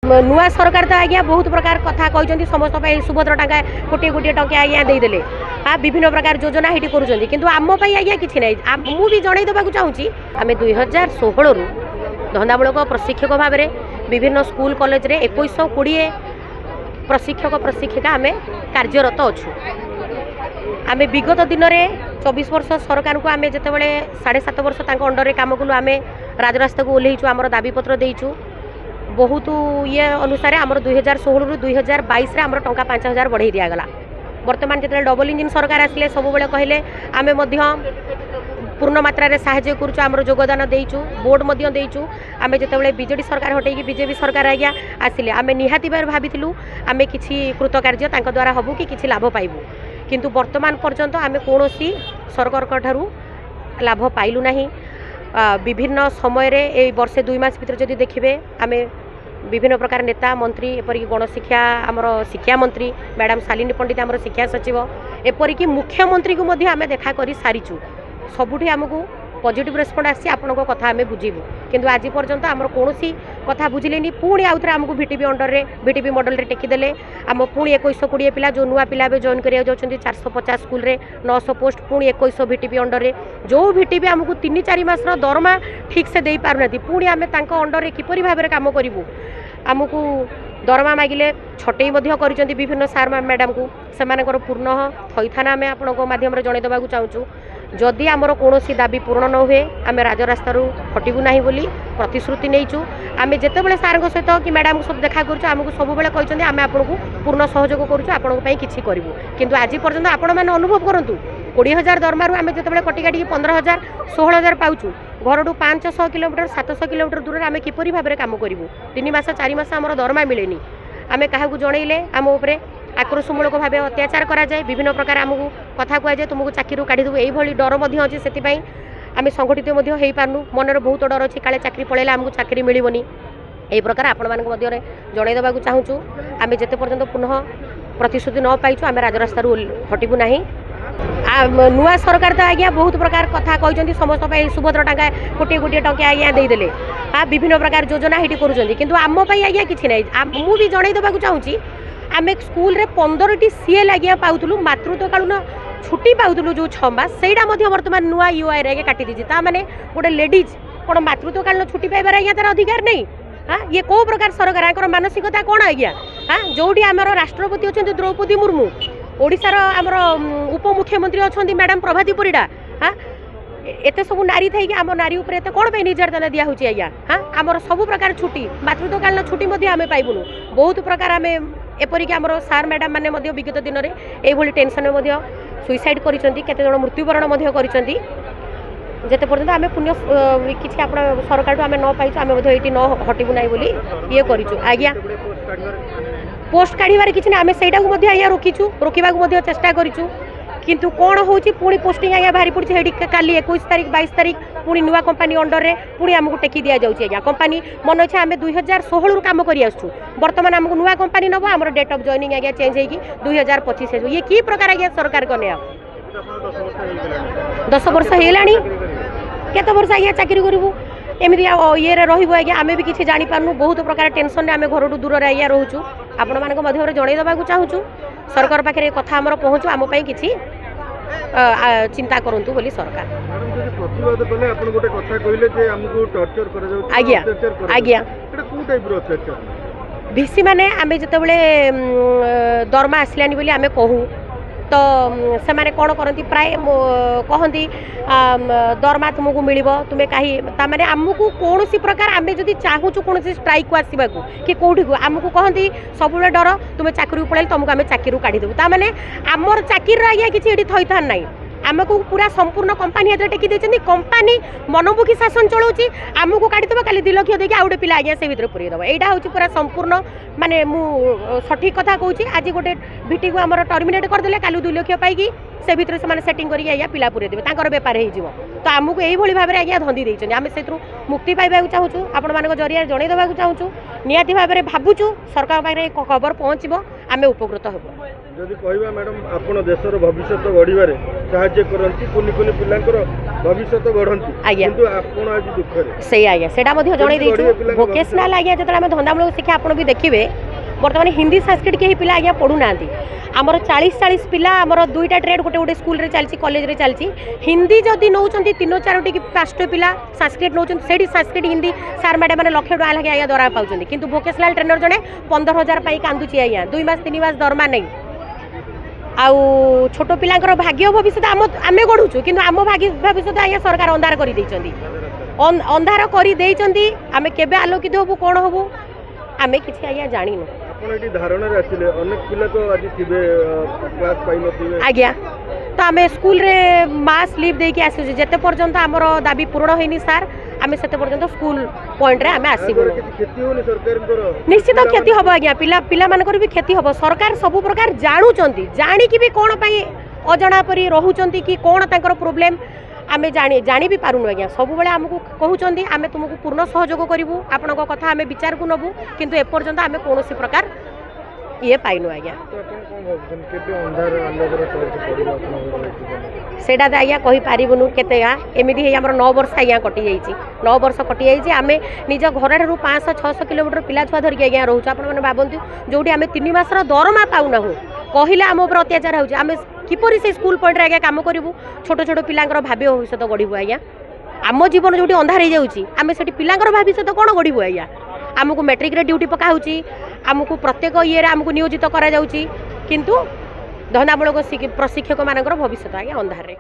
नुआ सरकार तो आज्ञा बहुत प्रकार कथा कहते समस्त सुभद्र टाँगा कोटी कोटी टंका आज्ञा देदेले हाँ विभिन्न प्रकार योजना ये करूँ आम आज्ञा किसी ना मुझे जन देवाक चाहूँगी आम 2016 रु धंदामूलक प्रशिक्षक भाव में विभिन्न स्कूल कॉलेज रे 2120 प्रशिक्षक प्रशिक्षिका आम कार्यरत अच्छु आम विगत दिन में 24 वर्ष सरकार को आम जिते 7.5 वर्ष अंडर काम कलु आम राजरास्ता को ओह्लैचु आम दाबीपत्र देचु बहुत ये अनुसार आमर 2016 रु 2022 रे आमर टंका 5000 बढ़ाई दिगला बर्तमान जो डबल इंजिन सरकार आसिले सब बेले कहले आम पूर्ण मात्रा रे साहाय्य करूँ आमर योगदान देचु बोर्ड देचु आम जिते बीजेडी सरकार हटेकी बीजेपी सरकार आज्ञा आसिले आम निहाती भाविलु आम कि कृतकार्य द्वारा हबू कि किसी लाभ पाइबू किंतु वर्तमान पर्यंत आम कौन सरकार ठारू लाभ पाइलु नहीं विभिन्न समय रे ए वर्षे 2 मास भीतर जदि देखिए आम विभिन्न प्रकार नेता मंत्री एपरिक गणशिक्षा आमर शिक्षा मंत्री मैडम शालिनी पंडित आमर शिक्षा सचिव एपरिक मुख्यमंत्री को आम देखा कर सारीचु सबुठी आमको पॉजिटिव रेस्पॉन्ड आसी आपण कथा आम बुझीबू किंतु आज पर्यंत आमर कौन कथा बुझिलेनी पुणी आउ थे आमको भिटीपी अंडर रे भिटीपी मॉडल रे टेकीदेले आम पुणी 2120 पिला जो नुआ पिला जॉइन करिया जाउछन्ती 450 स्कूल रे 900 पोस्ट पुणी 2100 भिटीपी अंडर रे जो भिटीपी आमको 3-4 मासर दरमा ठीक से दे पारुनाती पुणी आम तांको अंडर रे किपरि भाबे रे काम करिवू आमको दरमा मागिले छटई कर विभिन्न सार मैडम को सेमानकर पूर्ण थैथान आम आपण माध्यम जन देवाक चाहूँ जदि आमर कौन दाबी पूर्ण न हुए आम राजरास्ता हटबू ना बोली प्रतिश्रुति नहींचु आम जिते सार सहित कि मैडम सब देखा करूँ सब कहते आम आपको पूर्ण सहयोग करूँ किसी करूँ किंतु आज पर्यंत आपण मैंने अनुभव करूँ 20,000 दरमारू आम जिते कटिकाटी 15,000 16,000 पाऊँ घर 500 किलोमीटर 700 किलोमीटर दूर आम किपरि भाव में काम करूँ 3 मास 4 मास आमर दरमा मिलेनी आम क्या जनइले आम उपरे आक्रोशमूलक भाव अत्याचार कराए विभिन्न प्रकार आमको कथा कहुए तुमको चाकरी काढ़ीदेव यही डर अच्छे से आम संगठित हो पार्नु मनर बहुत डर अच्छी काले चाकरी पलैला आमको चाकरी मिलबनी यही प्रकार आपण मान जन देवाक चाहूँ आम जिते पर्यंत पुनः प्रतिश्रुति न पाइचु आम राजरास्ता हटबू ना नुआ सरकार तो आज्ञा बहुत प्रकार कथा कहते समस्त सुभद्र टाँगा कोटी कोटी टंका आज्ञा देदेले हाँ विभिन्न प्रकार योजना ये करूँ आम आज्ञा किसी ना मुझे जन देवाक चाहूँगी आम स्कूल रे 15टी सीएल आज्ञा पाऊलु मातृत्वकालीन छुट्टी पाऊलु जो 6 मास से बर्तमान नुआ यूआई रे काटी दीजिए ताने गोटे लेडीज कौन मातृत्वकालीन छुट्टी पाइबार आज्ञा तार अधिकार नहीं हाँ ये कौ प्रकार सरकार मानसिकता कौन आज्ञा हाँ जोटी आमर राष्ट्रपति अच्छा द्रौपदी मुर्मू ओडिशार आमर उपमुख्यमंत्री अच्छा मैडम प्रभाती परिडा हाँ एत सब नारी थी आम नारी उपर एत कौन निर्यातना दिया होची आज्ञा हाँ आमर सब प्रकार छुट्टी मातृत्वकालीन छुट्टी आम पाइबुनु बहुत प्रकार आम एपरिक आमर सार मैडम मैंने विगत दिन में यही टेंशन में सुइसाइड करते मृत्युवरण जिते पर्यटन आम पुण्य किसी आप सरकार आम न पाइचु आम ये न हटबू ना बोली ये करूँ आज्ञा पोस्ट काढ़ार किसी ना आम से आज्ञा रोकीचु रोकवा चेष्टा करूँ किंतु कौन हो पुणी पोस्टिंग आज्ञा बाहरी पड़ी काली 21 तारीख 22 तारीख पुणी नुआ कंपानी अंडर रे पुणी आमको टेकी दि जाऊँगी आज्ञा कंपानी मन इच्छा आम 2016 रु काम कर बर्तमान आमको नुआ कंपानी नब आम डेट ऑफ जॉइनिंग आज्ञा चेंज होगी 2025 ये कि प्रकार आज्ञा सरकार कने 10 वर्ष होलानी केत वर्ष आज्ञा चाकरी करूँ एमती ये रही आज्ञा आम भी किसी जापारू बहुत प्रकार टेंशन आम घर दूर आज्ञा रोचु आपण मान जन देवाक चाहूँ सरकार पाखे कथा आमर पहुँचू आमपाई किसी चिंता करंतु बोली सरकार आज्ञा आज्ञा भिसी माने आम जिते दरमा आसलानी बोली आम कहूँ तो से माने कौन करती प्राय कहती दरमा तुमको मिल तुम्हें कहीं ताने आमको कौन प्रकार आम जब चाहूँ कौन स्ट्राइक को आसवा कि कौटी को आमको कहती सब डर तुम्हें चाकरी पड़े तुमको आम चाकरी काढ़ीदेव ताने आमर चाकरी आज्ञा किसी थैथान ना आमको पूरा संपूर्ण कंपानी हाथ टेकी देती कंपानी मनमुखी शासन चलाऊँगी आमको काढ़ीदेव खाली 2 लाख देकी आउ गए पिला आज्ञा से भर पुरेदेव यहाँ हूँ पूरा संपूर्ण माने मु सठिक कथा कहूँ आज गोटे भिटी को आम टर्मिनेट करदे काली 2 लाख पाई से भितर से सेटिंग करके आज्ञा पिला पुरे देवे तांकर बेपार हो तो आमको यही भाव में आज्ञा धंदी देते आम से मुक्ति पाइबा चाहूँ आपण मान जरिया जन देवाक चाहूँ निहाती भाव में भावुँ सरकार पाखे खबर पहुँचब आमे उपकृत हेबु जदि कहबा मैडम आपण देशर भविष्य गढ़िबारे सहाय्य करंती कुनि कुनि पिलांकर भविष्य गढ़ंती किंतु आपण आज दुख रे सही आज्ञा सेटा मध्ये जणै दैछु वोकेशनल आज्ञा जतरा आमे धंदामूलक शिक्षा आपण भी देखिबे बर्तमान हिंदी संस्कृत के ही पिला आज्ञा पढ़ू नांती आमर 40 पिला आमर दुईटा ट्रेड गोटे गोटे स्कूल रे चलची कॉलेज रे चलची हिंदी जदि नौचंती 3-4 की 5 पिला संस्कृत नौचंती सेठी संस्कृत हिंदी सार मैडम माने लक्ष टका लगे आज्ञा दरमा पाउचंती किंतु वोकेशनल ट्रेनर जणे 15,000 पाई कांदुची आज्ञा 2 मास 3 मास दरमा नै आउ छोट पिलांकर भाग्य भविष्य आमे गढ़ुछु किंतु आम भाग्य भविष्य आज्ञा सरकार अंधार करि दैचंती अंधार करि दैचंती आमे केबे आलोकित होबु कोन होबु आमे किछि आज्ञा जानिनु आपण एटी धारणा रे आसिले अनेक पिला तो आज थिबे क्लास पाइ नथिबे आज्ञा तो आमे स्कूल रे मास लीव दे के आसु जेते पर्यंत हमर दाबी पूर्ण होइनी सर आमे सेते पर्यंत स्कूल पॉइंट रे आमे आसीबो खेती होनी सरकार निश्चित क्षति हबो आज्ञा पिला मानकर भी क्षति हबो सरकार सब प्रकार जानुचंती जानि कि भी कोन पई अजणा परी रहउचंती कि कोन तांकर प्रॉब्लम आमे जानी भी पारुनु आज्ञा सब बेले हमकु कहउचंती आमे तुमको पूर्ण सहयोग करिवु आपनको कथा आमे विचार को नबु किंतु ए पर्यंत आमे कोनोसी प्रकार ये पाइनु आज्ञा सेटा आज्ञा कहि पारिबुनु केते एमिति हे हमर 9 वर्ष आज्ञा कटि जाईची 9 वर्ष कटि जाईची आमे निज घर ठारू 500-600 किलोमीटर पिला छुआ धरिक आज्ञा रहउछ आपण माने भाबंतु जोटी आमे 3 मासर दरमा पाउना हो कहिले आम उपर अत्याचार होउछ आमे किपरि से स्कूल पॉइंट रे आज्ञा काम करिवु छोट छोट पिलांकर भाव्य भविष्य गढ़िबु आज्ञा आम जीवन जोटी अंधार हो जाउची आमे सेठी पिलांकर भविष्य कोन गढ़िबु आज्ञा आमको मैट्रिक रे ड्यूटी पका होउची आमको प्रत्येक ये रे आमको नियोजित करा जाउची किंतु धंदामूलक प्रशिक्षक मानकर भविष्य आज्ञा अंधार रे।